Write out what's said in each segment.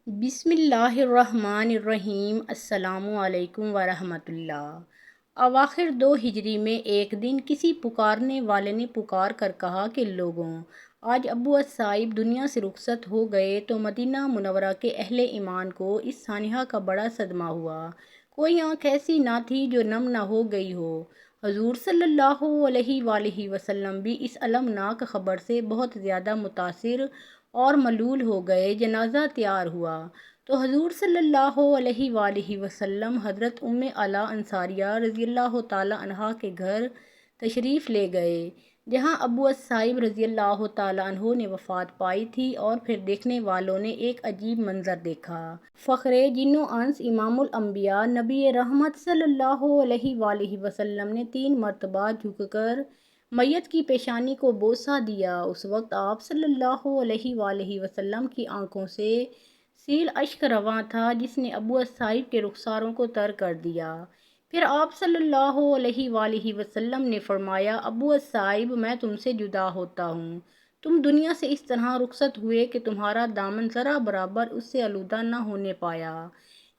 بسم اللہ الرحمن الرحیم۔ السلام علیکم ورحمۃ اللہ۔ اواخر 2 ہجری میں ایک دن کسی پکارنے والے نے پکار کر کہا کہ لوگوں، آج ابو الصائب دنیا سے رخصت ہو گئے تو مدینہ منورہ کے اہل ایمان کو اس سانحہ کا بڑا صدمہ ہوا۔ کوئی آنکھ ایسی نہ تھی جو نم نہ ہو گئی ہو۔ حضور صلی اللہ علیہ وآلہ وسلم بھی اس المناک خبر سے بہت زیادہ متاثر اور ملول ہو گئے۔ جنازہ تیار ہوا تو حضور صلی اللہ علیہ وآلہ وسلم حضرت علا انصاریہ رضی اللہ تعالیٰ عنہا کے گھر تشریف لے گئے، جہاں ابو الصائب رضی اللہ تعالیٰ عنہ نے وفات پائی تھی۔ اور پھر دیکھنے والوں نے ایک عجیب منظر دیکھا۔ فخر جن و انس امام الانبیاء نبی رحمت صلی اللہ علیہ وآلہ وسلم نے 3 مرتبہ جھک کر میت کی پیشانی کو بوسہ دیا۔ اس وقت آپ صلی اللہ علیہ وآلہ وسلم کی آنکھوں سے سیل اشک رواں تھا، جس نے ابو الصائب کے رخساروں کو تر کر دیا۔ پھر آپ صلی اللہ علیہ وآلہ وسلم نے فرمایا، ابو الصائب، میں تم سے جدا ہوتا ہوں۔ تم دنیا سے اس طرح رخصت ہوئے کہ تمہارا دامن ذرا برابر اس سے آلودہ نہ ہونے پایا۔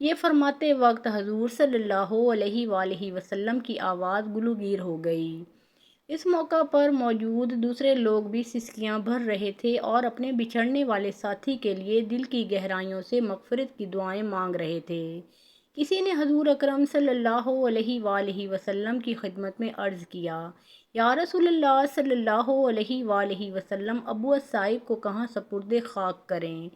یہ فرماتے وقت حضور صلی اللہ علیہ وآلہ وسلم کی آواز گلوگیر ہو گئی۔ اس موقع پر موجود دوسرے لوگ بھی سسکیاں بھر رہے تھے اور اپنے بچھڑنے والے ساتھی کے لیے دل کی گہرائیوں سے مغفرت کی دعائیں مانگ رہے تھے۔ کسی نے حضور اکرم صلی اللہ علیہ وآلہ وسلم کی خدمت میں عرض کیا، یا رسول اللہ صلی اللہ علیہ وآلہ وسلم، ابو الصائب کو کہاں سپرد خاک کریں؟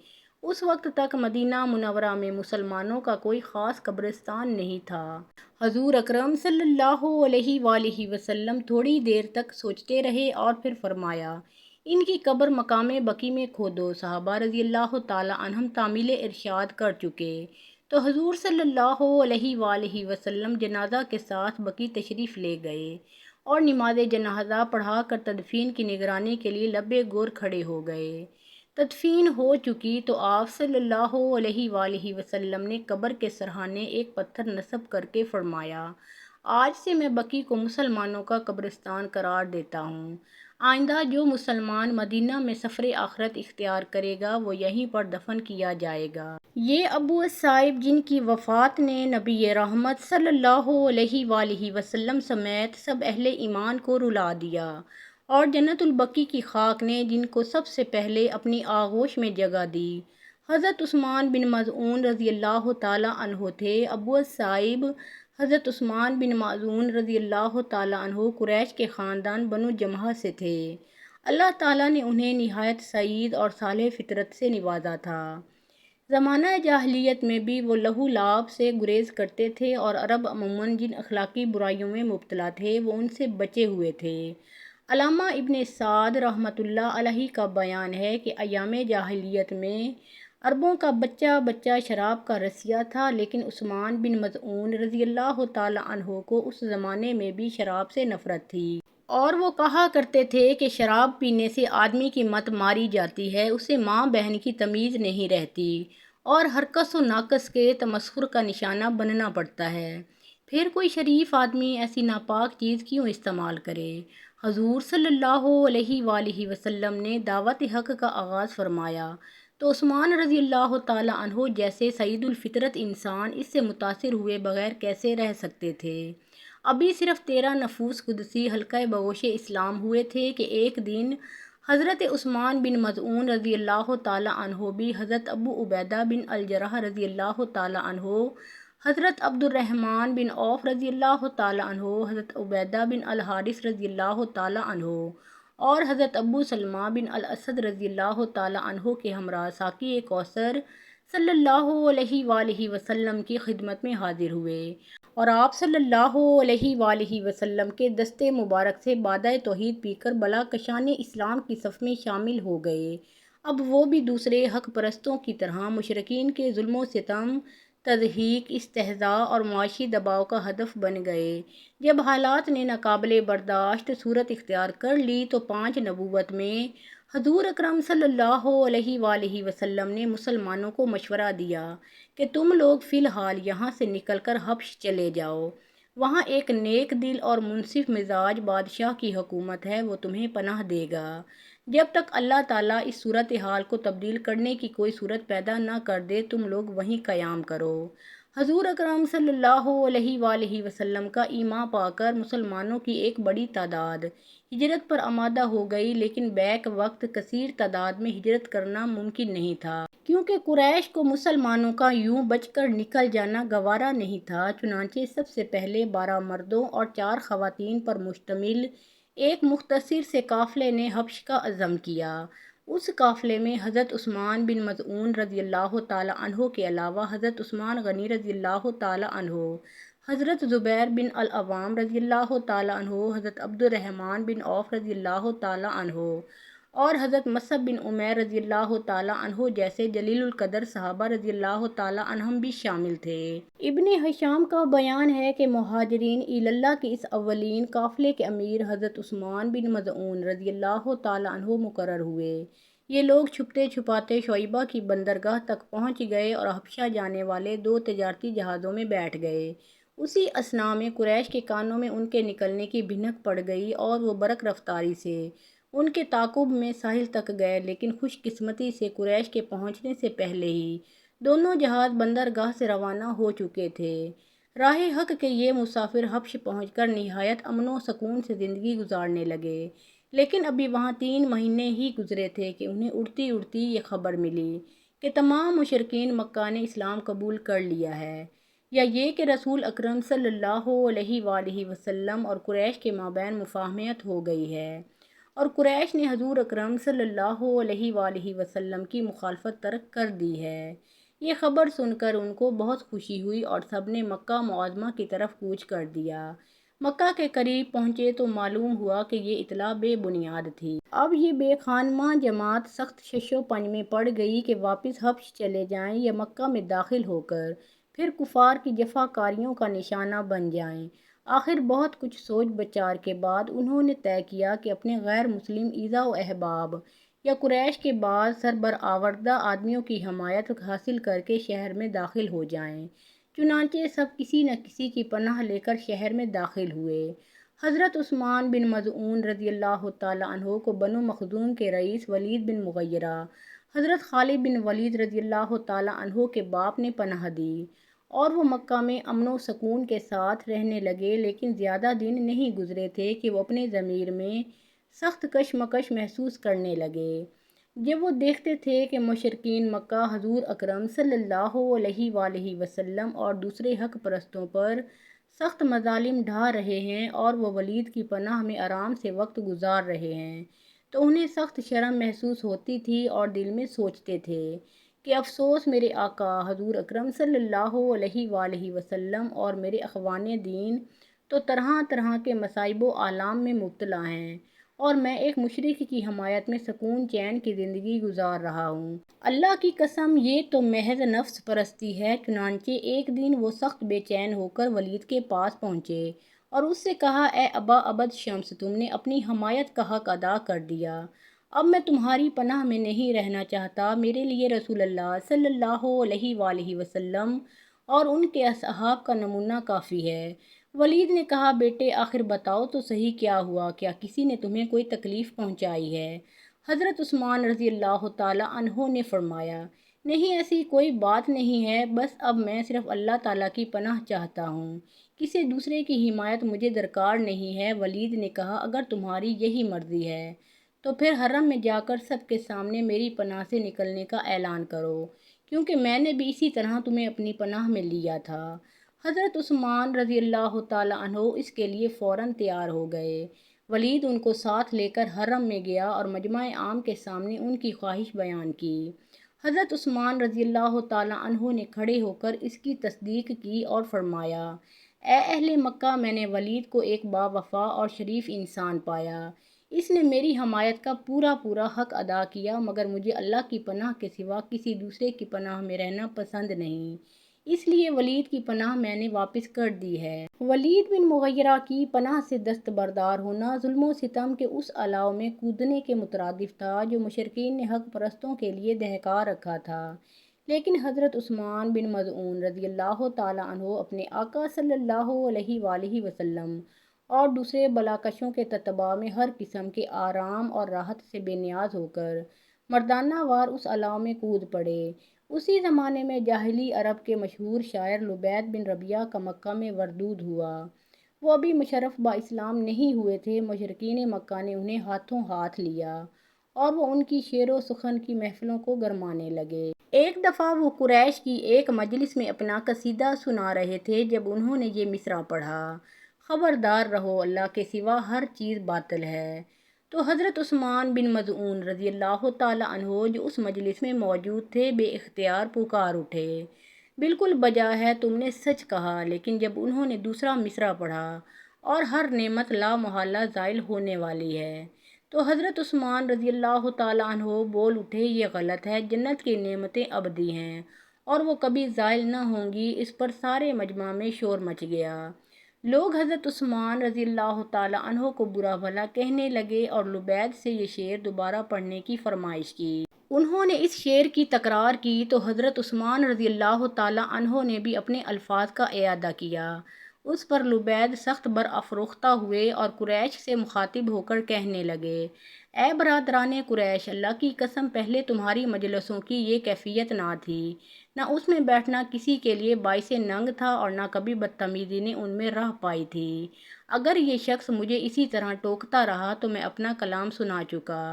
اس وقت تک مدینہ منورہ میں مسلمانوں کا کوئی خاص قبرستان نہیں تھا۔ حضور اکرم صلی اللہ علیہ وآلہ وسلم تھوڑی دیر تک سوچتے رہے اور پھر فرمایا، ان کی قبر مقام بقی میں کھودو۔ صحابہ رضی اللہ تعالیٰ عنہم تعمیل ارشاد کر چکے تو حضور صلی اللہ علیہ وآلہ وسلم جنازہ کے ساتھ بقی تشریف لے گئے اور نماز جنازہ پڑھا کر تدفین کی نگرانی کے لیے لبِ گور کھڑے ہو گئے۔ تدفین ہو چکی تو آپ صلی اللہ علیہ وآلہ وسلم نے قبر کے سرہانے ایک پتھر نصب کر کے فرمایا، آج سے میں بقی کو مسلمانوں کا قبرستان قرار دیتا ہوں۔ آئندہ جو مسلمان مدینہ میں سفر آخرت اختیار کرے گا وہ یہیں پر دفن کیا جائے گا۔ یہ ابو الصائب جن کی وفات نے نبی رحمت صلی اللہ علیہ وآلہ وسلم سمیت سب اہل ایمان کو رلا دیا، اور جنت البقیع کی خاک نے جن کو سب سے پہلے اپنی آغوش میں جگہ دی، حضرت عثمان بن مظعون رضی اللہ تعالیٰ عنہ تھے۔ ابو الصائب حضرت عثمان بن مظعون رضی اللہ تعالیٰ عنہ قریش کے خاندان بنو جمحہ سے تھے۔ اللہ تعالیٰ نے انہیں نہایت سعید اور صالح فطرت سے نوازا تھا۔ زمانہ جاہلیت میں بھی وہ لہو لعاب سے گریز کرتے تھے اور عرب عموماً جن اخلاقی برائیوں میں مبتلا تھے وہ ان سے بچے ہوئے تھے۔ علامہ ابن سعد رحمۃ اللہ علیہ کا بیان ہے کہ ایام جاہلیت میں عربوں کا بچہ بچہ شراب کا رسیہ تھا، لیکن عثمان بن مظعون رضی اللہ تعالیٰ عنہ کو اس زمانے میں بھی شراب سے نفرت تھی، اور وہ کہا کرتے تھے کہ شراب پینے سے آدمی کی مت ماری جاتی ہے، اسے ماں بہن کی تمیز نہیں رہتی اور ہر کس و ناکس کے تمسخر کا نشانہ بننا پڑتا ہے۔ پھر کوئی شریف آدمی ایسی ناپاک چیز کیوں استعمال کرے؟ حضور صلی اللہ علیہ وآلہ وسلم نے دعوت حق کا آغاز فرمایا تو عثمان رضی اللہ تعالیٰ عنہ جیسے سعید الفطرت انسان اس سے متاثر ہوئے بغیر کیسے رہ سکتے تھے؟ ابھی صرف 13 نفوس قدسی حلقہ بگوش اسلام ہوئے تھے کہ ایک دن حضرت عثمان بن مظعون رضی اللہ تعالیٰ عنہ بھی حضرت ابو عبیدہ بن الجرح رضی اللہ تعالیٰ عنہ، حضرت عبد الرحمن بن عوف رضی اللہ تعالیٰ عنہ، حضرت عبیدہ بن الحارث رضی اللہ تعالیٰ عنہ اور حضرت ابو سلمہ بن الاسد رضی اللہ تعالیٰ عنہ کے ہمراہ ساقی کوثر صلی اللہ علیہ وآلہ وسلم کی خدمت میں حاضر ہوئے اور آپ صلی اللہ علیہ وآلہ وسلم کے دست مبارک سے بادہ توحید پی کر بلا کشان اسلام کی صف میں شامل ہو گئے۔ اب وہ بھی دوسرے حق پرستوں کی طرح مشرکین کے ظلم و ستم، تضحیک، استہزاء اور معاشی دباؤ کا ہدف بن گئے۔ جب حالات نے ناقابل برداشت صورت اختیار کر لی تو 5 نبوت میں حضور اکرم صلی اللہ علیہ وآلہ وسلم نے مسلمانوں کو مشورہ دیا کہ تم لوگ فی الحال یہاں سے نکل کر حبش چلے جاؤ، وہاں ایک نیک دل اور منصف مزاج بادشاہ کی حکومت ہے، وہ تمہیں پناہ دے گا۔ جب تک اللہ تعالیٰ اس صورتحال کو تبدیل کرنے کی کوئی صورت پیدا نہ کر دے تم لوگ وہیں قیام کرو۔ حضور اکرم صلی اللہ علیہ وآلہ وسلم کا ایمان پا کر مسلمانوں کی ایک بڑی تعداد ہجرت پر آمادہ ہو گئی، لیکن بیک وقت کثیر تعداد میں ہجرت کرنا ممکن نہیں تھا، کیونکہ قریش کو مسلمانوں کا یوں بچ کر نکل جانا گوارا نہیں تھا۔ چنانچہ سب سے پہلے 12 مردوں اور 4 خواتین پر مشتمل ایک مختصر سے قافلے نے حبش کا عزم کیا۔ اس قافلے میں حضرت عثمان بن مظعون رضی اللہ تعالیٰ عنہ کے علاوہ حضرت عثمان غنی رضی اللہ تعالیٰ عنہ، حضرت زبیر بن العوام رضی اللہ تعالیٰ عنہ، حضرت عبد الرحمن بن عوف رضی اللہ تعالیٰ عنہ اور حضرت مصعب بن عمیر رضی اللہ تعالیٰ عنہ جیسے جلیل القدر صحابہ رضی اللہ تعالیٰ عنہم بھی شامل تھے۔ ابن ہشام کا بیان ہے کہ مہاجرین اللہ کے اس اولین قافلے کے امیر حضرت عثمان بن مظعون رضی اللہ تعالیٰ عنہ مقرر ہوئے۔ یہ لوگ چھپتے چھپاتے شعیبہ کی بندرگاہ تک پہنچ گئے اور حبشہ جانے والے 2 تجارتی جہازوں میں بیٹھ گئے۔ اسی اثناء میں قریش کے کانوں میں ان کے نکلنے کی بھنک پڑ گئی اور وہ برق رفتاری سے ان کے تعاقب میں ساحل تک گئے، لیکن خوش قسمتی سے قریش کے پہنچنے سے پہلے ہی دونوں جہاز بندرگاہ سے روانہ ہو چکے تھے۔ راہ حق کے یہ مسافر حبش پہنچ کر نہایت امن و سکون سے زندگی گزارنے لگے، لیکن ابھی وہاں 3 مہینے ہی گزرے تھے کہ انہیں اڑتی اڑتی یہ خبر ملی کہ تمام مشرکین مکہ نے اسلام قبول کر لیا ہے، یا یہ کہ رسول اکرم صلی اللہ علیہ وآلہ وسلم اور قریش کے مابین مفاہمت ہو گئی ہے، اور قریش نے حضور اکرم صلی اللہ علیہ وآلہ وسلم کی مخالفت ترک کر دی ہے۔ یہ خبر سن کر ان کو بہت خوشی ہوئی اور سب نے مکہ معظمہ کی طرف کوچ کر دیا۔ مکہ کے قریب پہنچے تو معلوم ہوا کہ یہ اطلاع بے بنیاد تھی۔ اب یہ بے خانماں جماعت سخت شش و پنج میں پڑ گئی کہ واپس حبش چلے جائیں یا مکہ میں داخل ہو کر پھر کفار کی جفاکاریوں کا نشانہ بن جائیں۔ آخر بہت کچھ سوچ بچار کے بعد انہوں نے طے کیا کہ اپنے غیر مسلم ایذا و احباب یا قریش کے بعد سربرآوردہ آدمیوں کی حمایت حاصل کر کے شہر میں داخل ہو جائیں۔ چنانچہ سب کسی نہ کسی کی پناہ لے کر شہر میں داخل ہوئے۔ حضرت عثمان بن مظعون رضی اللہ تعالیٰ عنہ کو بنو مخزوم کے رئیس ولید بن مغیرہ، حضرت خالد بن ولید رضی اللہ تعالیٰ عنہ کے باپ نے پناہ دی، اور وہ مکہ میں امن و سکون کے ساتھ رہنے لگے، لیکن زیادہ دن نہیں گزرے تھے کہ وہ اپنے ضمیر میں سخت کشمکش محسوس کرنے لگے، جب وہ دیکھتے تھے کہ مشرکین مکہ حضور اکرم صلی اللہ علیہ وآلہ وسلم اور دوسرے حق پرستوں پر سخت مظالم ڈھا رہے ہیں اور وہ ولید کی پناہ میں آرام سے وقت گزار رہے ہیں، تو انہیں سخت شرم محسوس ہوتی تھی اور دل میں سوچتے تھے کہ افسوس میرے آقا حضور اکرم صلی اللہ علیہ وآلہ وسلم اور میرے اخوان دین تو طرح طرح کے مصائب و آلام میں مبتلا ہیں، اور میں ایک مشرک کی حمایت میں سکون چین کی زندگی گزار رہا ہوں۔ اللہ کی قسم یہ تو محض نفس پرستی ہے۔ چنانچہ ایک دن وہ سخت بے چین ہو کر ولید کے پاس پہنچے اور اس سے کہا، اے ابا عبد شمس، تم نے اپنی حمایت کا حق ادا کر دیا، اب میں تمہاری پناہ میں نہیں رہنا چاہتا۔ میرے لیے رسول اللہ صلی اللہ علیہ وآلہ وسلم اور ان کے اصحاب کا نمونہ کافی ہے۔ ولید نے کہا، بیٹے آخر بتاؤ تو صحیح کیا ہوا، کیا کسی نے تمہیں کوئی تکلیف پہنچائی ہے؟ حضرت عثمان رضی اللہ تعالیٰ عنہ نے فرمایا، نہیں ایسی کوئی بات نہیں ہے، بس اب میں صرف اللہ تعالیٰ کی پناہ چاہتا ہوں، کسی دوسرے کی حمایت مجھے درکار نہیں ہے۔ ولید نے کہا، اگر تمہاری یہی مرضی ہے تو پھر حرم میں جا کر سب کے سامنے میری پناہ سے نکلنے کا اعلان کرو، کیونکہ میں نے بھی اسی طرح تمہیں اپنی پناہ میں لیا تھا۔ حضرت عثمان رضی اللہ تعالیٰ عنہ اس کے لیے فوراً تیار ہو گئے۔ ولید ان کو ساتھ لے کر حرم میں گیا اور مجمع عام کے سامنے ان کی خواہش بیان کی۔ حضرت عثمان رضی اللہ تعالیٰ عنہ نے کھڑے ہو کر اس کی تصدیق کی اور فرمایا، اے اہل مکہ، میں نے ولید کو ایک باوفا اور شریف انسان پایا، اس نے میری حمایت کا پورا حق ادا کیا، مگر مجھے اللہ کی پناہ کے سوا کسی دوسرے کی پناہ میں رہنا پسند نہیں، اس لیے ولید کی پناہ میں نے واپس کر دی ہے۔ ولید بن مغیرہ کی پناہ سے دستبردار ہونا ظلم و ستم کے اس الاؤ میں کودنے کے مترادف تھا جو مشرکین نے حق پرستوں کے لیے دہکا رکھا تھا، لیکن حضرت عثمان بن مظعون رضی اللہ تعالیٰ عنہ اپنے آقا صلی اللہ علیہ وآلہ وسلم اور دوسرے بلاکشوں کے تتبع میں ہر قسم کے آرام اور راحت سے بے نیاز ہو کر مردانہ وار اس علاؤ میں کود پڑے۔ اسی زمانے میں جاہلی عرب کے مشہور شاعر لبید بن ربیعہ کا مکہ میں وردود ہوا۔ وہ ابھی مشرف با اسلام نہیں ہوئے تھے، مشرکین مکہ نے انہیں ہاتھوں ہاتھ لیا اور وہ ان کی شعر و سخن کی محفلوں کو گرمانے لگے۔ ایک دفعہ وہ قریش کی ایک مجلس میں اپنا قصیدہ سنا رہے تھے جب انہوں نے یہ مصرع پڑھا: خبردار رہو اللہ کے سوا ہر چیز باطل ہے۔ تو حضرت عثمان بن مظعون رضی اللہ تعالیٰ عنہ جو اس مجلس میں موجود تھے بے اختیار پکار اٹھے: بالکل بجا ہے، تم نے سچ کہا۔ لیکن جب انہوں نے دوسرا مصرع پڑھا: اور ہر نعمت لا محالہ زائل ہونے والی ہے، تو حضرت عثمان رضی اللہ تعالیٰ عنہ بول اٹھے: یہ غلط ہے، جنت کی نعمتیں ابدی ہیں اور وہ کبھی زائل نہ ہوں گی۔ اس پر سارے مجمع میں شور مچ گیا۔ لوگ حضرت عثمان رضی اللہ تعالیٰ عنہ کو برا بھلا کہنے لگے اور لبید سے یہ شعر دوبارہ پڑھنے کی فرمائش کی۔ انہوں نے اس شعر کی تکرار کی تو حضرت عثمان رضی اللہ تعالیٰ عنہ نے بھی اپنے الفاظ کا اعادہ کیا۔ اس پر لبید سخت برافروختہ ہوئے اور قریش سے مخاطب ہو کر کہنے لگے: اے برادران قریش، اللہ کی قسم پہلے تمہاری مجلسوں کی یہ کیفیت نہ تھی، نہ اس میں بیٹھنا کسی کے لیے باعث ننگ تھا اور نہ کبھی بدتمیزی نے ان میں رہ پائی تھی۔ اگر یہ شخص مجھے اسی طرح ٹوکتا رہا تو میں اپنا کلام سنا چکا۔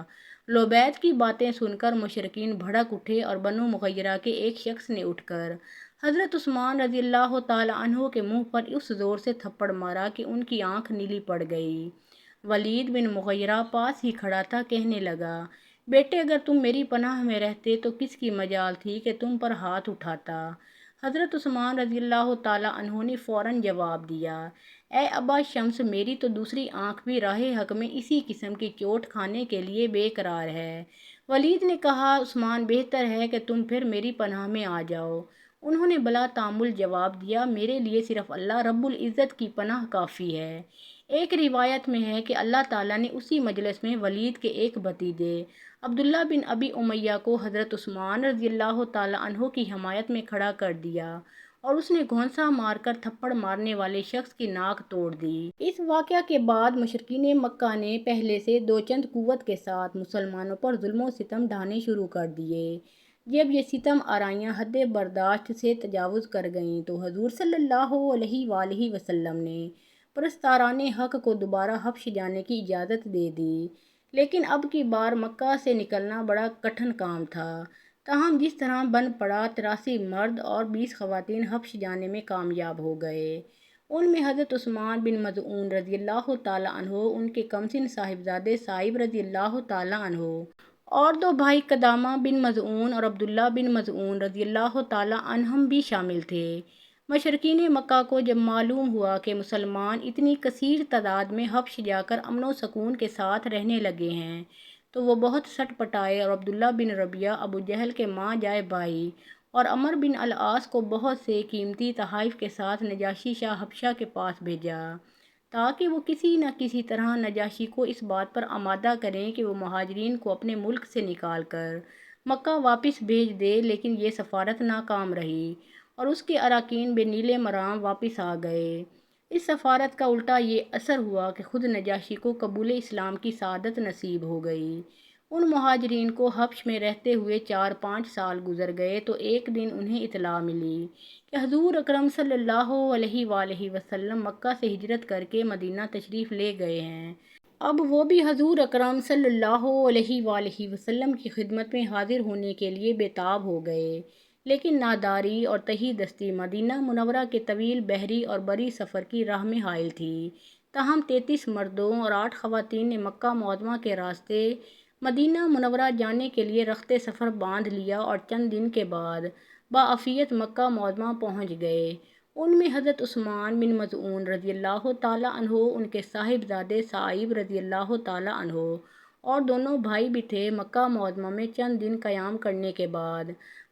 لبید کی باتیں سن کر مشرکین بھڑک اٹھے اور بنو مغیرہ کے ایک شخص نے اٹھ کر حضرت عثمان رضی اللہ تعالیٰ عنہ کے منہ پر اس زور سے تھپڑ مارا کہ ان کی آنکھ نیلی پڑ گئی۔ ولید بن مغیرہ پاس ہی کھڑا تھا، کہنے لگا: بیٹے، اگر تم میری پناہ میں رہتے تو کس کی مجال تھی کہ تم پر ہاتھ اٹھاتا؟ حضرت عثمان رضی اللہ تعالیٰ عنہ نے فوراً جواب دیا: اے ابا شمس، میری تو دوسری آنکھ بھی راہ حق میں اسی قسم کی چوٹ کھانے کے لیے بے قرار ہے۔ ولید نے کہا: عثمان، بہتر ہے کہ تم پھر میری پناہ میں آ جاؤ۔ انہوں نے بلا تامل جواب دیا: میرے لیے صرف اللہ رب العزت کی پناہ کافی ہے۔ ایک روایت میں ہے کہ اللہ تعالیٰ نے اسی مجلس میں ولید کے ایک بھتیجے عبداللہ بن ابی امیہ کو حضرت عثمان رضی اللہ تعالیٰ عنہ کی حمایت میں کھڑا کر دیا اور اس نے گھونسا مار کر تھپڑ مارنے والے شخص کی ناک توڑ دی۔ اس واقعہ کے بعد مشرکین مکہ نے پہلے سے دو چند قوت کے ساتھ مسلمانوں پر ظلم و ستم ڈھانے شروع کر دیے۔ جب یہ ستم آرائیاں حد برداشت سے تجاوز کر گئیں تو حضور صلی اللہ علیہ وآلہ وسلم نے پرستاران حق کو دوبارہ حبش جانے کی اجازت دے دی۔ لیکن اب کی بار مکہ سے نکلنا بڑا کٹھن کام تھا۔ تاہم جس طرح بن پڑا 83 مرد اور 20 خواتین حبش جانے میں کامیاب ہو گئے۔ ان میں حضرت عثمان بن مظعون رضی اللہ تعالیٰ عنہ، ان کے کمسن صاحبزادے صائب رضی اللہ تعالیٰ عنہ اور دو بھائی قدامہ بن مظعون اور عبداللہ بن مظعون رضی اللہ تعالیٰ عنہم بھی شامل تھے۔ مشرکین مکہ کو جب معلوم ہوا کہ مسلمان اتنی کثیر تعداد میں حبش جا کر امن و سکون کے ساتھ رہنے لگے ہیں تو وہ بہت سٹ پٹائے اور عبداللہ بن ربیعہ ابو جہل کے ماں جائے بھائی اور عمر بن العاص کو بہت سے قیمتی تحائف کے ساتھ نجاشی شاہ حبشہ کے پاس بھیجا تاکہ وہ کسی نہ کسی طرح نجاشی کو اس بات پر آمادہ کریں کہ وہ مہاجرین کو اپنے ملک سے نکال کر مکہ واپس بھیج دے۔ لیکن یہ سفارت ناکام رہی اور اس کے اراکین بے نیل مرام واپس آ گئے۔ اس سفارت کا الٹا یہ اثر ہوا کہ خود نجاشی کو قبول اسلام کی سعادت نصیب ہو گئی۔ ان مہاجرین کو حبش میں رہتے ہوئے 4-5 سال گزر گئے تو ایک دن انہیں اطلاع ملی کہ حضور اکرم صلی اللہ علیہ وآلہ وسلم مکہ سے ہجرت کر کے مدینہ تشریف لے گئے ہیں۔ اب وہ بھی حضور اکرم صلی اللہ علیہ وآلہ وسلم کی خدمت میں حاضر ہونے کے لیے بے تاب ہو گئے۔ لیکن ناداری اور تہی دستی مدینہ منورہ کے طویل بحری اور بری سفر کی راہ میں حائل تھی۔ تاہم 33 مردوں اور 8 خواتین نے مکہ معظمہ کے راستے مدینہ منورہ جانے کے لیے رخت سفر باندھ لیا اور چند دن کے بعد بعافیت مکہ معظمہ پہنچ گئے۔ ان میں حضرت عثمان بن مظعون رضی اللہ تعالیٰ عنہ، ان کے صاحبزادے صائب رضی اللہ تعالیٰ عنہ اور دونوں بھائی بھی تھے۔ مکہ معظمہ میں چند دن قیام کرنے کے بعد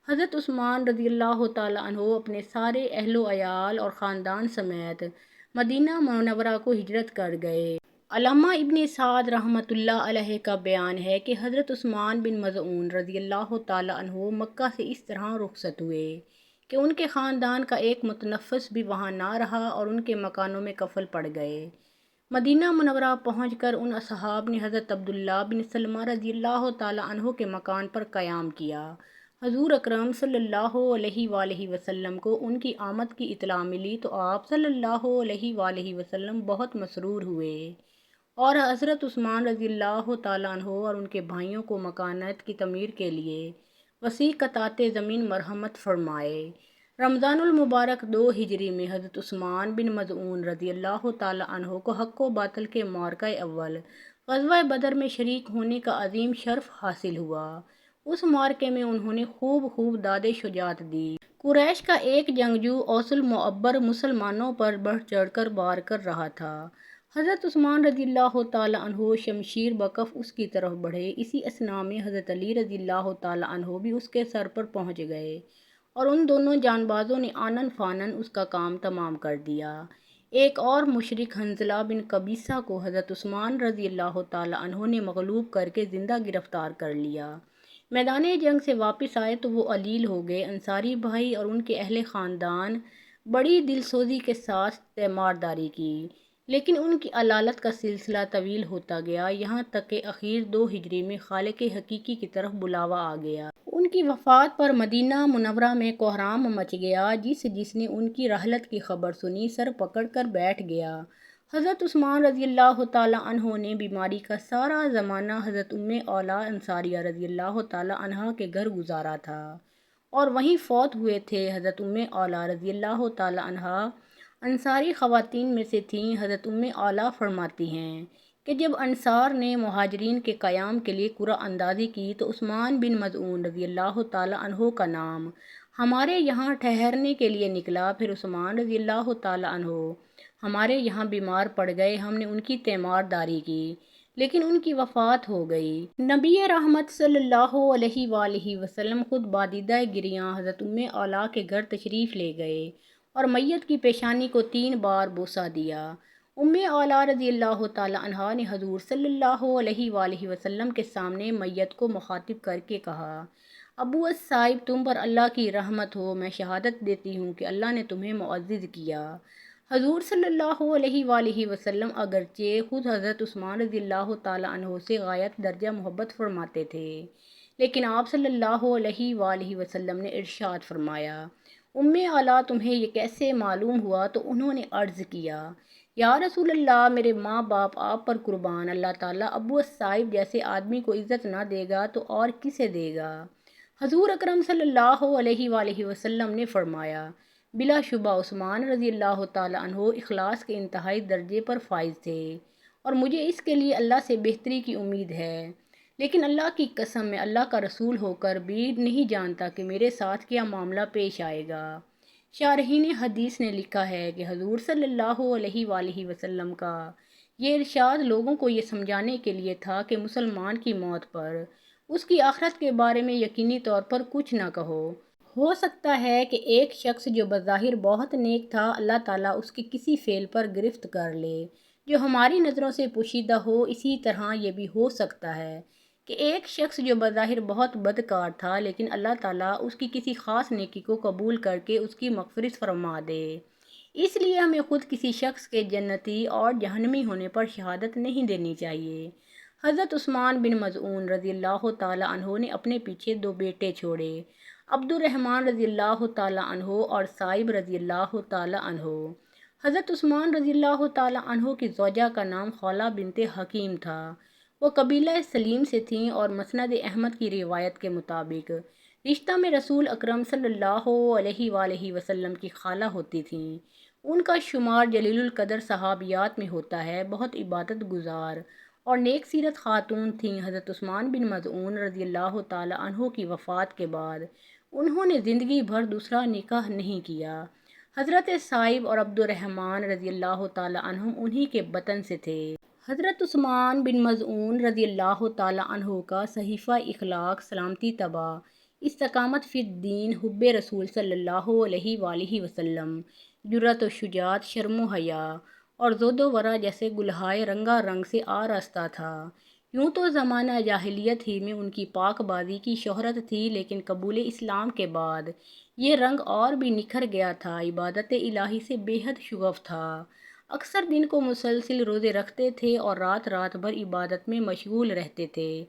حضرت عثمان رضی اللہ تعالیٰ عنہ اپنے سارے اہل و عیال اور خاندان سمیت مدینہ منورہ کو ہجرت کر گئے۔ علامہ ابن سعد رحمۃ اللہ علیہ کا بیان ہے کہ حضرت عثمان بن مظعون رضی اللہ تعالیٰ عنہ مکہ سے اس طرح رخصت ہوئے کہ ان کے خاندان کا ایک متنفس بھی وہاں نہ رہا اور ان کے مکانوں میں قفل پڑ گئے۔ مدینہ منورہ پہنچ کر ان اصحاب نے حضرت عبداللہ بن سلمہ رضی اللہ تعالیٰ عنہ کے مکان پر قیام کیا۔ حضور اکرم صلی اللہ علیہ وآلہ وسلم کو ان کی آمد کی اطلاع ملی تو آپ صلی اللہ علیہ وآلہ وسلم بہت مسرور ہوئے اور حضرت عثمان رضی اللہ تعالیٰ عنہ اور ان کے بھائیوں کو مکانات کی تعمیر کے لیے وسیع قطعات زمین مرحمت فرمائے۔ رمضان المبارک 2 ہجری میں حضرت عثمان بن مظعون رضی اللہ تعالیٰ عنہ کو حق و باطل کے معرکہ اول غزوہ بدر میں شریک ہونے کا عظیم شرف حاصل ہوا۔ اس معرکے میں انہوں نے خوب داد شجاعت دی۔ قریش کا ایک جنگجو اوس المعبر مسلمانوں پر بڑھ چڑھ کر وار کر رہا تھا۔ حضرت عثمان رضی اللہ تعالیٰ عنہ شمشیر بکف اس کی طرف بڑھے۔ اسی اثناء میں حضرت علی رضی اللہ تعالیٰ عنہ بھی اس کے سر پر پہنچ گئے اور ان دونوں جانبازوں نے آنن فانن اس کا کام تمام کر دیا۔ ایک اور مشرک حنظلہ بن قبیصہ کو حضرت عثمان رضی اللہ تعالیٰ عنہ نے مغلوب کر کے زندہ گرفتار کر لیا۔ میدان جنگ سے واپس آئے تو وہ علیل ہو گئے۔ انصاری بھائی اور ان کے اہل خاندان بڑی دلسوزی کے ساتھ تیمارداری کی، لیکن ان کی علالت کا سلسلہ طویل ہوتا گیا، یہاں تک کہ اخیر 2 ہجری میں خالق حقیقی کی طرف بلاوا آ گیا۔ ان کی وفات پر مدینہ منورہ میں کوہرام مچ گیا۔ جس نے ان کی رحلت کی خبر سنی سر پکڑ کر بیٹھ گیا۔ حضرت عثمان رضی اللہ تعالیٰ عنہ نے بیماری کا سارا زمانہ حضرت ام اولیاء انصاریہ رضی اللہ تعالیٰ عنہا کے گھر گزارا تھا اور وہیں فوت ہوئے تھے۔ حضرت ام اولیاء رضی اللہ تعالیٰ عنہا انصاری خواتین میں سے تھیں۔ حضرت ام اولیاء فرماتی ہیں کہ جب انصار نے مہاجرین کے قیام کے لیے قرعہ اندازی کی تو عثمان بن مظعون رضی اللہ تعالیٰ عنہ کا نام ہمارے یہاں ٹھہرنے کے لیے نکلا۔ پھر عثمان رضی اللہ تعالیٰ عنہ ہمارے یہاں بیمار پڑ گئے۔ ہم نے ان کی تیمارداری کی لیکن ان کی وفات ہو گئی۔ نبی رحمت صلی اللہ علیہ وآلہ وسلم خود بادیدہ گریاں حضرت ام اولیاء کے گھر تشریف لے گئے اور میت کی پیشانی کو 3 بار بوسہ دیا۔ ام اولیاء رضی اللہ تعالیٰ عنہا نے حضور صلی اللہ علیہ وآلہ وسلم کے سامنے میت کو مخاطب کر کے کہا، ابو الصائب تم پر اللہ کی رحمت ہو، میں شہادت دیتی ہوں کہ اللہ نے تمہیں معزز کیا۔ حضور صلی اللہ علیہ وآلہ وسلم اگرچہ خود حضرت عثمان رضی اللہ تعالیٰ عنہ سے غایت درجہ محبت فرماتے تھے، لیکن آپ صلی اللہ علیہ وآلہ وسلم نے ارشاد فرمایا، ام اولیاء تمہیں یہ کیسے معلوم ہوا؟ تو انہوں نے عرض کیا، یا رسول اللہ میرے ماں باپ آپ پر قربان، اللہ تعالیٰ ابو الصائب جیسے آدمی کو عزت نہ دے گا تو اور کسے دے گا؟ حضور اکرم صلی اللہ علیہ وآلہ وسلم نے فرمایا، بلا شبہ عثمان رضی اللہ تعالیٰ عنہ اخلاص کے انتہائی درجے پر فائز تھے اور مجھے اس کے لیے اللہ سے بہتری کی امید ہے، لیکن اللہ کی قسم میں اللہ کا رسول ہو کر بھی نہیں جانتا کہ میرے ساتھ کیا معاملہ پیش آئے گا۔ شارحین حدیث نے لکھا ہے کہ حضور صلی اللہ علیہ وآلہ وسلم کا یہ ارشاد لوگوں کو یہ سمجھانے کے لیے تھا کہ مسلمان کی موت پر اس کی آخرت کے بارے میں یقینی طور پر کچھ نہ کہو۔ ہو سکتا ہے کہ ایک شخص جو بظاہر بہت نیک تھا اللہ تعالیٰ اس کے کسی فعل پر گرفت کر لے جو ہماری نظروں سے پوشیدہ ہو۔ اسی طرح یہ بھی ہو سکتا ہے کہ ایک شخص جو بظاہر بہت بدکار تھا لیکن اللہ تعالیٰ اس کی کسی خاص نیکی کو قبول کر کے اس کی مغفرت فرما دے۔ اس لیے ہمیں خود کسی شخص کے جنتی اور جہنمی ہونے پر شہادت نہیں دینی چاہیے۔ حضرت عثمان بن مظعون رضی اللہ تعالیٰ عنہ نے اپنے پیچھے 2 بیٹے چھوڑے، عبد الرحمن رضی اللہ تعالیٰ عنہ اور صائب رضی اللہ تعالیٰ عنہ۔ حضرت عثمان رضی اللہ تعالیٰ عنہ کی زوجہ کا نام خولہ بنت حکیم تھا۔ وہ قبیلہ سلیم سے تھیں اور مسند احمد کی روایت کے مطابق رشتہ میں رسول اکرم صلی اللہ علیہ وآلہ وسلم کی خالہ ہوتی تھیں۔ ان کا شمار جلیل القدر صحابیات میں ہوتا ہے، بہت عبادت گزار اور نیک سیرت خاتون تھیں۔ حضرت عثمان بن مظعون رضی اللہ تعالیٰ عنہ کی وفات کے بعد انہوں نے زندگی بھر دوسرا نکاح نہیں کیا۔ حضرت صائب اور عبد الرحمن رضی اللہ تعالیٰ عنہم انہی کے بطن سے تھے۔ حضرت عثمان بن مظعون رضی اللہ تعالیٰ عنہ کا صحیفہ اخلاق سلامتی طبع، استقامت فی الدین، حب رسول صلی اللہ علیہ وآلہ وسلم، جرأت و شجاعت، شرم و حیا اور زہد و ورع جیسے گلہائے رنگا رنگ سے آراستہ تھا۔ یوں تو زمانہ جاہلیت ہی میں ان کی پاک بازی کی شہرت تھی، لیکن قبول اسلام کے بعد یہ رنگ اور بھی نکھر گیا تھا۔ عبادت الہی سے بے حد شغف تھا۔ اکثر دن کو مسلسل روزے رکھتے تھے اور رات رات بھر عبادت میں مشغول رہتے تھے۔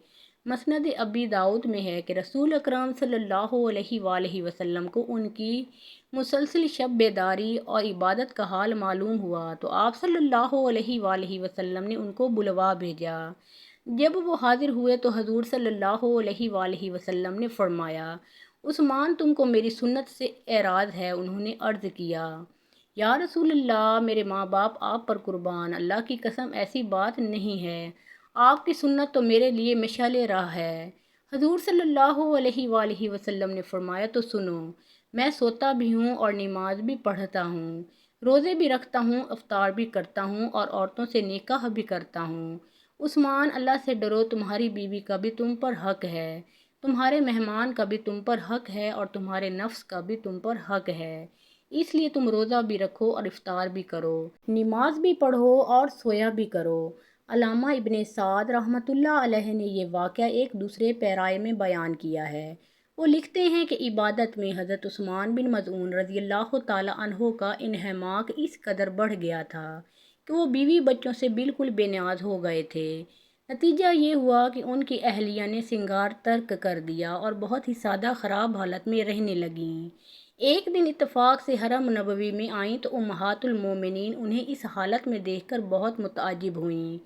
مسند ابی داؤد میں ہے کہ رسول اکرم صلی اللہ علیہ وآلہ وسلم کو ان کی مسلسل شب بیداری اور عبادت کا حال معلوم ہوا تو آپ صلی اللہ علیہ وآلہ وسلم نے ان کو بلوا بھیجا۔ جب وہ حاضر ہوئے تو حضور صلی اللہ علیہ وآلہ وسلم نے فرمایا، عثمان تم کو میری سنت سے اعراض ہے؟ انہوں نے عرض کیا، یا رسول اللہ، میرے ماں باپ آپ پر قربان، اللہ کی قسم ایسی بات نہیں ہے، آپ کی سنت تو میرے لیے مشعل راہ ہے۔ حضور صلی اللہ علیہ وآلہ وسلم نے فرمایا، تو سنو، میں سوتا بھی ہوں اور نماز بھی پڑھتا ہوں، روزے بھی رکھتا ہوں، افطار بھی کرتا ہوں اور عورتوں سے نکاح بھی کرتا ہوں۔ عثمان، اللہ سے ڈرو، تمہاری بیوی کا بھی تم پر حق ہے، تمہارے مہمان کا بھی تم پر حق ہے اور تمہارے نفس کا بھی تم پر حق ہے، اس لیے تم روزہ بھی رکھو اور افطار بھی کرو، نماز بھی پڑھو اور سویا بھی کرو۔ علامہ ابن سعد رحمۃ اللہ علیہ نے یہ واقعہ ایک دوسرے پیرائے میں بیان کیا ہے۔ وہ لکھتے ہیں کہ عبادت میں حضرت عثمان بن مظعون رضی اللہ تعالی عنہ کا انہماک اس قدر بڑھ گیا تھا کہ وہ بیوی بچوں سے بالکل بے نیاز ہو گئے تھے۔ نتیجہ یہ ہوا کہ ان کی اہلیہ نے سنگار ترک کر دیا اور بہت ہی سادہ خراب حالت میں رہنے لگیں۔ ایک دن اتفاق سے حرم نبوی میں آئیں تو امہات المومنین انہیں اس حالت میں دیکھ کر بہت متعجب ہوئیں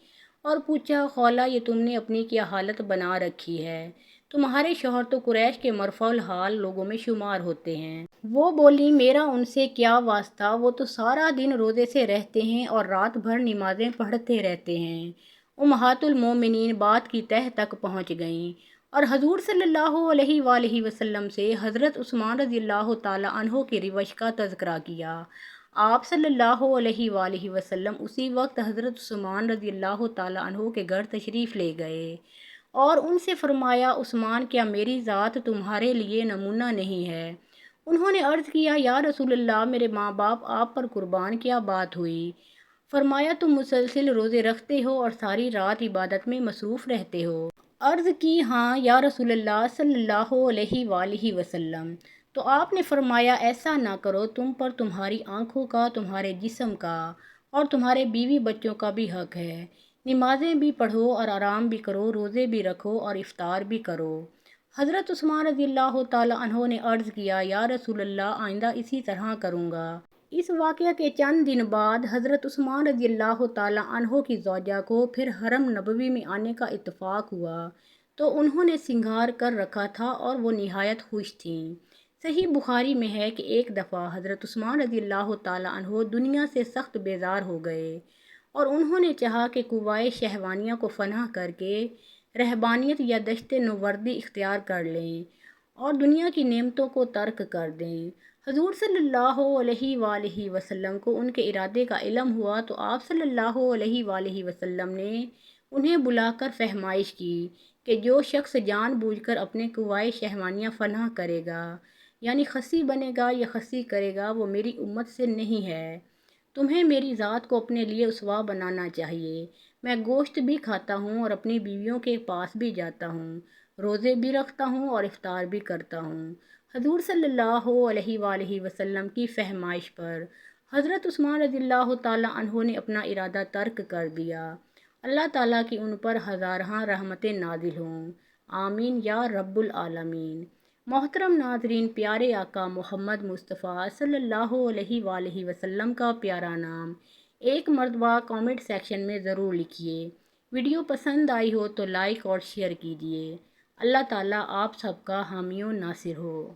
اور پوچھا، خولہ، یہ تم نے اپنی کیا حالت بنا رکھی ہے؟ تمہارے شوہر تو قریش کے مرفوع الحال لوگوں میں شمار ہوتے ہیں۔ وہ بولیں، میرا ان سے کیا واسطہ، وہ تو سارا دن روزے سے رہتے ہیں اور رات بھر نمازیں پڑھتے رہتے ہیں۔ امہات المومنین بات کی تہہ تک پہنچ گئیں اور حضور صلی اللہ علیہ وآلہ وسلم سے حضرت عثمان رضی اللہ تعالی عنہ کی روش کا تذکرہ کیا۔ آپ صلی اللہ علیہ وآلہ وسلم اسی وقت حضرت عثمان رضی اللہ تعالی عنہ کے گھر تشریف لے گئے اور ان سے فرمایا، عثمان، کیا میری ذات تمہارے لیے نمونہ نہیں ہے؟ انہوں نے عرض کیا، یا رسول اللہ، میرے ماں باپ آپ پر قربان، کیا بات ہوئی؟ فرمایا، تم مسلسل روزے رکھتے ہو اور ساری رات عبادت میں مصروف رہتے ہو۔ عرض کی، ہاں یا رسول اللہ صلی اللہ علیہ وآلہ وسلم۔ تو آپ نے فرمایا، ایسا نہ کرو، تم پر تمہاری آنکھوں کا، تمہارے جسم کا اور تمہارے بیوی بچوں کا بھی حق ہے، نمازیں بھی پڑھو اور آرام بھی کرو، روزے بھی رکھو اور افطار بھی کرو۔ حضرت عثمان رضی اللہ تعالی عنہ نے عرض کیا، یا رسول اللہ، آئندہ اسی طرح کروں گا۔ اس واقعہ کے چند دن بعد حضرت عثمان رضی اللہ تعالی عنہ کی زوجہ کو پھر حرم نبوی میں آنے کا اتفاق ہوا تو انہوں نے سنگار کر رکھا تھا اور وہ نہایت خوش تھیں۔ صحیح بخاری میں ہے کہ ایک دفعہ حضرت عثمان رضی اللہ تعالی عنہ دنیا سے سخت بیزار ہو گئے اور انہوں نے چاہا کہ کوائے شہوانیہ کو فنا کر کے رہبانیت یا دشت نوردی اختیار کر لیں اور دنیا کی نعمتوں کو ترک کر دیں۔ حضور صلی اللہ علیہ وآلہ وسلم کو ان کے ارادے کا علم ہوا تو آپ صلی اللہ علیہ وآلہ وسلم نے انہیں بلا کر فہمائش کی کہ جو شخص جان بوجھ کر اپنے کوائے شہوانیہ فنا کرے گا، یعنی خسی بنے گا یا خسی کرے گا، وہ میری امت سے نہیں ہے۔ تمہیں میری ذات کو اپنے لیے اسوہ بنانا چاہیے۔ میں گوشت بھی کھاتا ہوں اور اپنی بیویوں کے پاس بھی جاتا ہوں، روزے بھی رکھتا ہوں اور افطار بھی کرتا ہوں۔ حضور صلی اللہ علیہ وآلہ وسلم کی فہمائش پر حضرت عثمان رضی اللہ تعالی عنہ نے اپنا ارادہ ترک کر دیا۔ اللہ تعالیٰ کی ان پر ہزارہاں رحمتیں نازل ہوں، آمین یا رب العالمین۔ محترم ناظرین، پیارے آقا محمد مصطفیٰ صلی اللہ علیہ وآلہ وسلم کا پیارا نام ایک مرتبہ کامنٹ سیکشن میں ضرور لکھیے۔ ویڈیو پسند آئی ہو تو لائک اور شیئر کیجیے۔ اللہ تعالیٰ آپ سب کا حامی و ناصر ہو۔